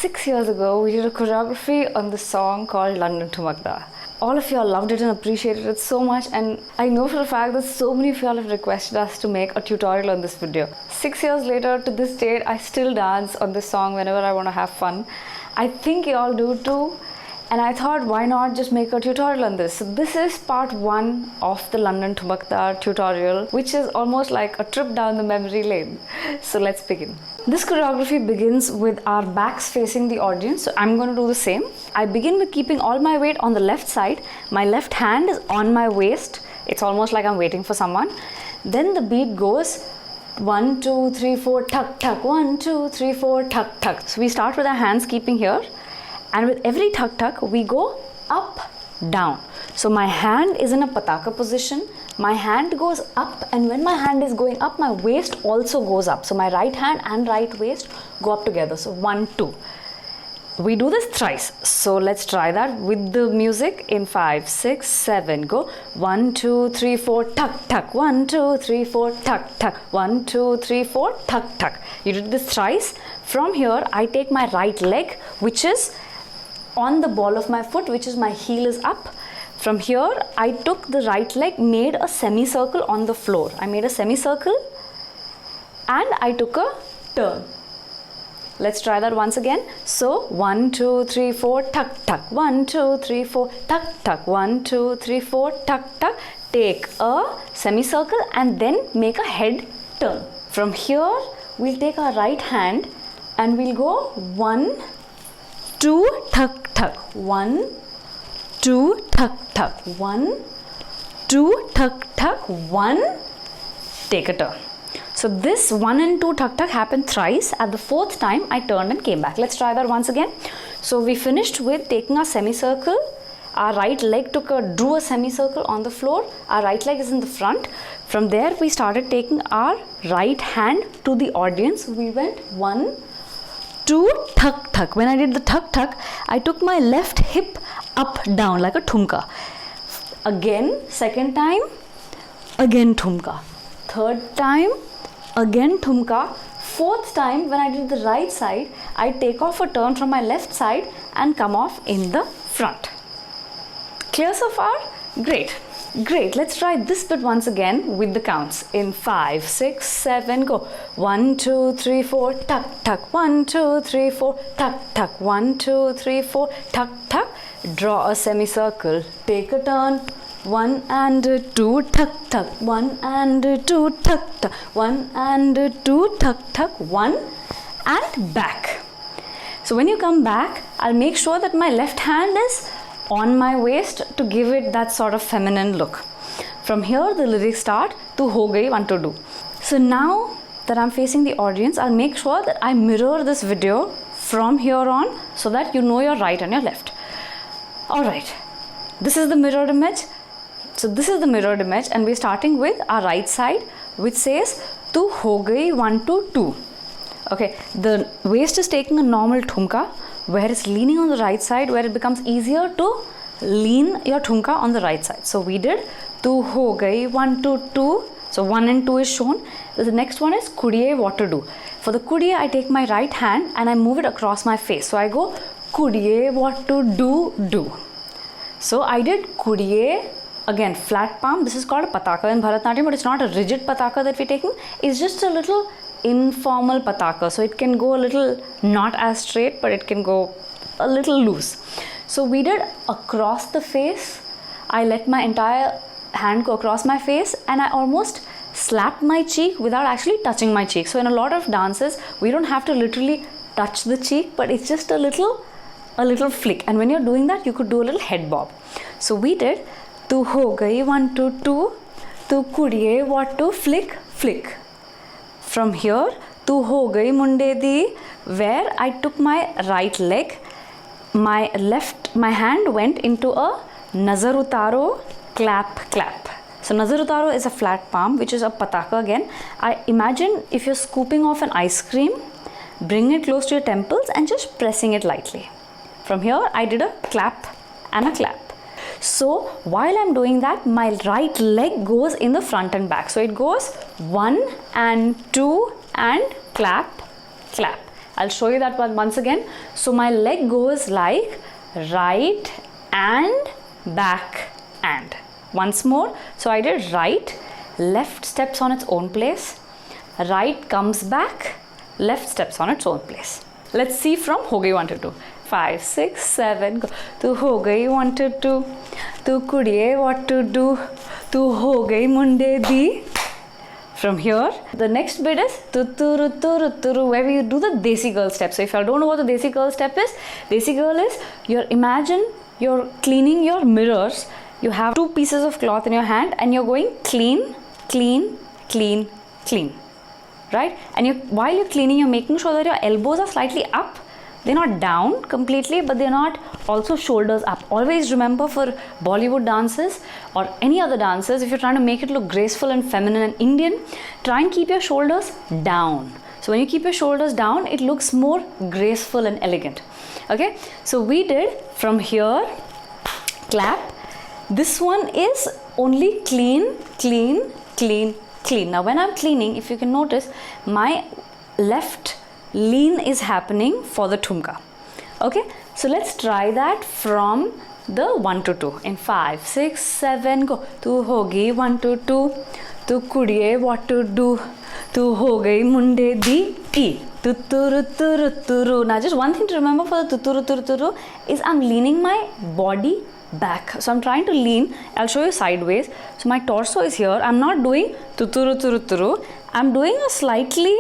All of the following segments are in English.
6 years ago, we did a choreography on the song called London Thumakda. All of y'all loved it and appreciated it so much, and I know for a fact that so many of y'all have requested us to make a tutorial on this video. 6 years later, to this date, I still dance on this song whenever I want to have fun. I think y'all do too. And I thought, why not just make a tutorial on this? So this is part 1 of the London Thumakda tutorial, which is almost like a trip down the memory lane. So let's begin. This choreography begins with our backs facing the audience. So I'm going to do the same. I begin with keeping all my weight on the left side. My left hand is on my waist. It's almost like I'm waiting for someone. Then the beat goes 1, 2, 3, 4, tuck, tuck. 1, 2, 3, 4, tuck, tuck. So we start with our hands keeping here. And with every tuck tuck, we go up, down. So my hand is in a pataka position. My hand goes up, and when my hand is going up, my waist also goes up. So my right hand and right waist go up together. So 1, 2. We do this thrice. So let's try that with the music in 5, 6, 7. Go 1, 2, 3, 4, tuck, tuck. 1, 2, 3, 4, tuck, tuck. 1, 2, 3, 4, tuck, tuck. You did this thrice. From here, I take my right leg, which is on the ball of my foot, which is my heel is up. From here, I took the right leg, made a semicircle on the floor. I made a semicircle and I took a turn. Let's try that once again. So 1, 2, 3, 4, tuck, tuck. 1, 2, 3, 4, tuck, tuck. 1, 2, 3, 4, tuck, tuck. Take a semicircle and then make a head turn. From here, we'll take our right hand and we'll go 1, 2, tuck, tuck. 1, 2, tuck, tuck. 1, 2, tuck, tuck. 1, take a turn. So this 1 and 2 tuck, tuck happened thrice. At the 4th time, I turned and came back. Let's try that once again. So we finished with taking a semicircle. Our right leg drew a semicircle on the floor. Our right leg is in the front. From there, we started taking our right hand to the audience. We went 1, 2, tuck, tuck. When I did the tuck, tuck, I took my left hip up, down like a thumka. Again, second time, again thumka. Third time, again thumka. Fourth time, when I did the right side, I take off a turn from my left side and come off in the front. Clear so far? Great. Great. Let's try this bit once again with the counts. In 5, 6, 7, go. 1, 2, 3, 4, tuck, tuck. 1, 2, 3, 4, tuck, tuck. 1, 2, 3, 4, tuck, tuck. Draw a semicircle. Take a turn. 1 and 2, tuck, tuck. 1 and 2, tuck, tuck. 1 and 2, tuck, tuck. 1 and back. So when you come back, I'll make sure that my left hand is on my waist to give it that sort of feminine look. From here, the lyrics start to ho gayi want to do. So now that I'm facing the audience, I'll make sure that I mirror this video from here on so that you know your right and your left. Alright, this is the mirrored image. So this is the mirrored image, and we're starting with our right side, which says tu ho gayi 1, 2, 2. Okay, the waist is taking a normal thumka, where it's leaning on the right side, where it becomes easier to lean your thumka on the right side. So we did tu ho gayi 1, 2, 2. So 1 and 2 is shown. The next one is kudiye what to do. For the kudiye, I take my right hand and I move it across my face. So I go kudiye what to do. So I did kudiye, again flat palm. This is called a pataka in Bharatanatyam, but it's not a rigid pataka that we're taking. It's just a little informal pataka, so it can go a little not as straight, but it can go a little loose. So we did across the face. I let my entire hand go across my face and I almost slapped my cheek without actually touching my cheek. So in a lot of dances, we don't have to literally touch the cheek, but it's just a little flick. And when you're doing that, you could do a little head bob. So we did tu ho gayi 1, 2, 2, tu kudiye what to flick, flick. From here, tu ho gayi munde di, where I took my right leg, my hand went into a nazar utaro, clap, clap. So nazar utaro is a flat palm, which is a pataka again. I imagine if you're scooping off an ice cream, bring it close to your temples and just pressing it lightly. From here, I did a clap and a clap. So while I'm doing that, my right leg goes in the front and back. So it goes 1 and 2 and clap, clap. I'll show you that one once again. So my leg goes like right and back and. Once more. So I did right, left steps on its own place, right comes back, left steps on its own place. Let's see from ho gayi 1 to 2. 5, 6, 7, go. Tu ho gayi 1 to 2. Tu kudiye what to do. Tu ho gayi munde di. From here, the next bit is tuturu turu turu, where we do the Desi girl step. So if you don't know what the Desi girl step is, Desi girl is imagine you're cleaning your mirrors. You have 2 pieces of cloth in your hand and you're going clean, clean, clean, clean. Right? And while you're cleaning, you're making sure that your elbows are slightly up. They're not down completely, but they're not also shoulders up. Always remember, for Bollywood dances or any other dances, if you're trying to make it look graceful and feminine and Indian, try and keep your shoulders down. So when you keep your shoulders down, it looks more graceful and elegant. Okay, so we did from here, clap. This one is only clean, clean, clean, clean. Now when I'm cleaning, if you can notice, my left lean is happening for the thumka. Okay, so let's try that from the 1 to 2 in 5, 6, 7, go. Tu hogi 1 to 2. Tu kudiye what to do. Tu ho gayi munde di e. Tuturu turu turu. Now just one thing to remember for the tuturu turu turu is I'm leaning my body back. So I'm trying to lean. I'll show you sideways. So my torso is here. I'm not doing tuturu turu turu. I'm doing a slightly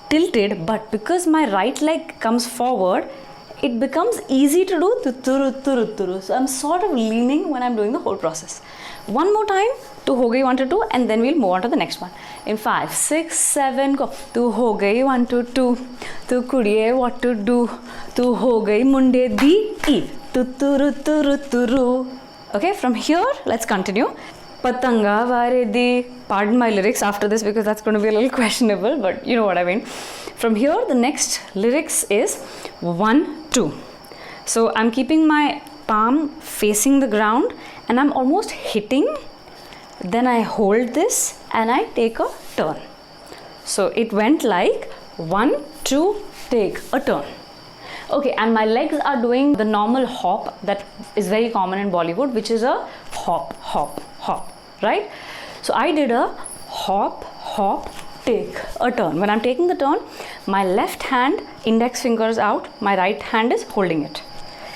tilted, but because my right leg comes forward, it becomes easy to do tuturu turu turu. So I'm sort of leaning when I'm doing the whole process. One more time, tu ho gayi 1 to 2, and then we'll move on to the next one. In 5, 6, 7, go. Tu ho gayi 1 to 2. Tu kudiye what to do. Tu ho gayi munde di e. Tuturu turu turu. Okay, from here, let's continue. Patanga varedi. Pardon my lyrics after this because that's going to be a little questionable, but you know what I mean. From here, the next lyrics is 1, 2. So I'm keeping my palm facing the ground and I'm almost hitting. Then I hold this and I take a turn. So it went like 1, 2, take a turn. Okay, and my legs are doing the normal hop that is very common in Bollywood, which is a hop, hop, hop, right? So I did a hop, hop, take a turn. When I'm taking the turn, my left hand, index fingers out, my right hand is holding it.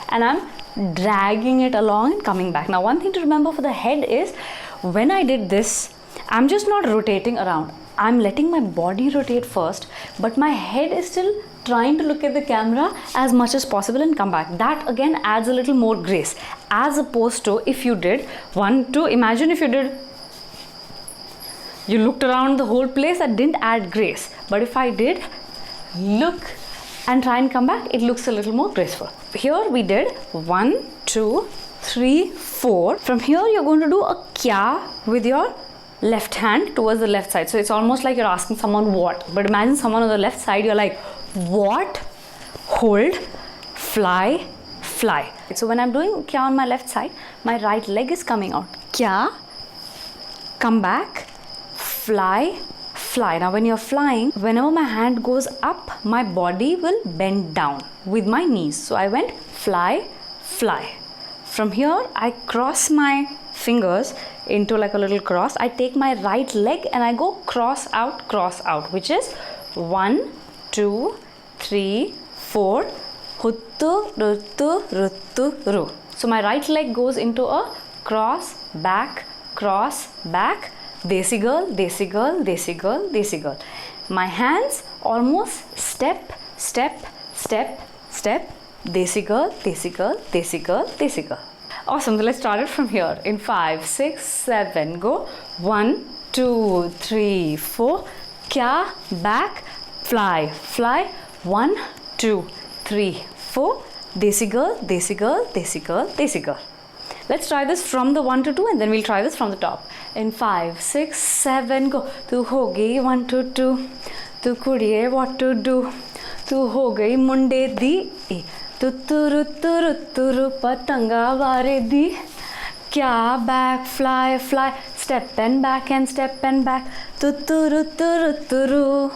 And I'm dragging it along and coming back. Now, one thing to remember for the head is, when I did this, I'm just not rotating around. I'm letting my body rotate first, but my head is still trying to look at the camera as much as possible and come back. That again adds a little more grace, as opposed to if you did 1, 2, imagine if you looked around the whole place, that didn't add grace. But if I did look and try and come back, it looks a little more graceful. Here we did 1, 2, 3, 4. From here you're going to do a kya with your left hand towards the left side. So it's almost like you're asking someone what. But imagine someone on the left side, you're like, what? Hold, fly, fly. So when I'm doing kya on my left side, my right leg is coming out. Kya, come back, fly, fly. Now when you're flying, whenever my hand goes up, my body will bend down with my knees. So I went fly, fly. From here, I cross my fingers into like a little cross. I take my right leg and I go cross out, which is 1, 2, 3, 4. Huttu, ruttu, ruttu, ru. So my right leg goes into a cross, back, Desi girl, Desi girl, Desi girl, Desi girl. My hands almost step, step, step, step. Desi girl, Desi girl, Desi girl, Desi girl. Awesome. So let's start it from here. In 5, 6, 7, go. 1, 2, 3, 4. Kya, back, fly, fly. 1, 2, 3, 4. Desi girl, Desi girl, Desi girl, Desi girl. Let's try this from the 1 to 2 and then we'll try this from the top. In 5, 6, 7, go. Tu hogi 1 to 2. Tu kudiye what to do. Tu ho gayi munde di e. Tuturu turu turu patanga varedi. Kya, back, fly, fly. Step and back and step and back. Tuturu turu turu.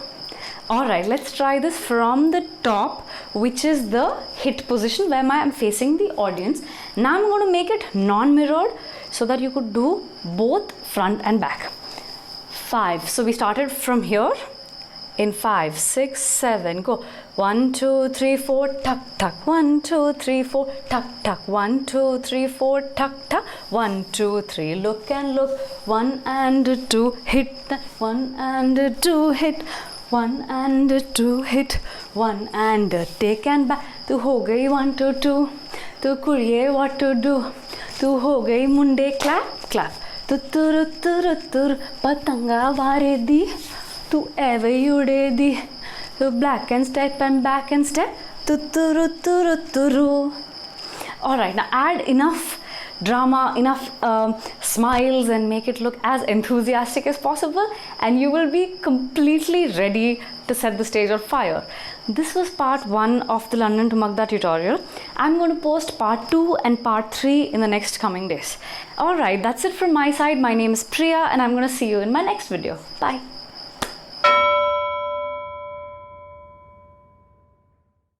Alright, let's try this from the top, which is the hit position where I'm facing the audience. Now I'm going to make it non-mirrored so that you could do both front and back. 5. So we started from here. In 5, 6, 7, go. 1, 2, 3, 4, tuck, tuck. 1, 2, 3, 4, tuck, tuck. 1, 2, 3, 4, tuck, tuck. 1, 2, 3, look and look. 1 and 2, hit. 1 and 2, hit. 1 and 2, hit. 1 and take and back. Tu ho gayi 1 to 2. Tu kuriye what to do. Tu ho gayi munde clap, clap. Tu tur tur tur patanga varedi. Tu ever udedi. Tu black and step and back and step. Tu turu turu turu. Alright, now add enough drama, enough smiles, and make it look as enthusiastic as possible, and you will be completely ready to set the stage on fire. This was part 1 of the London to Magda tutorial. I'm going to post part 2 and part 3 in the next coming days. Alright, that's it from my side. My name is Priya and I'm going to see you in my next video. Bye.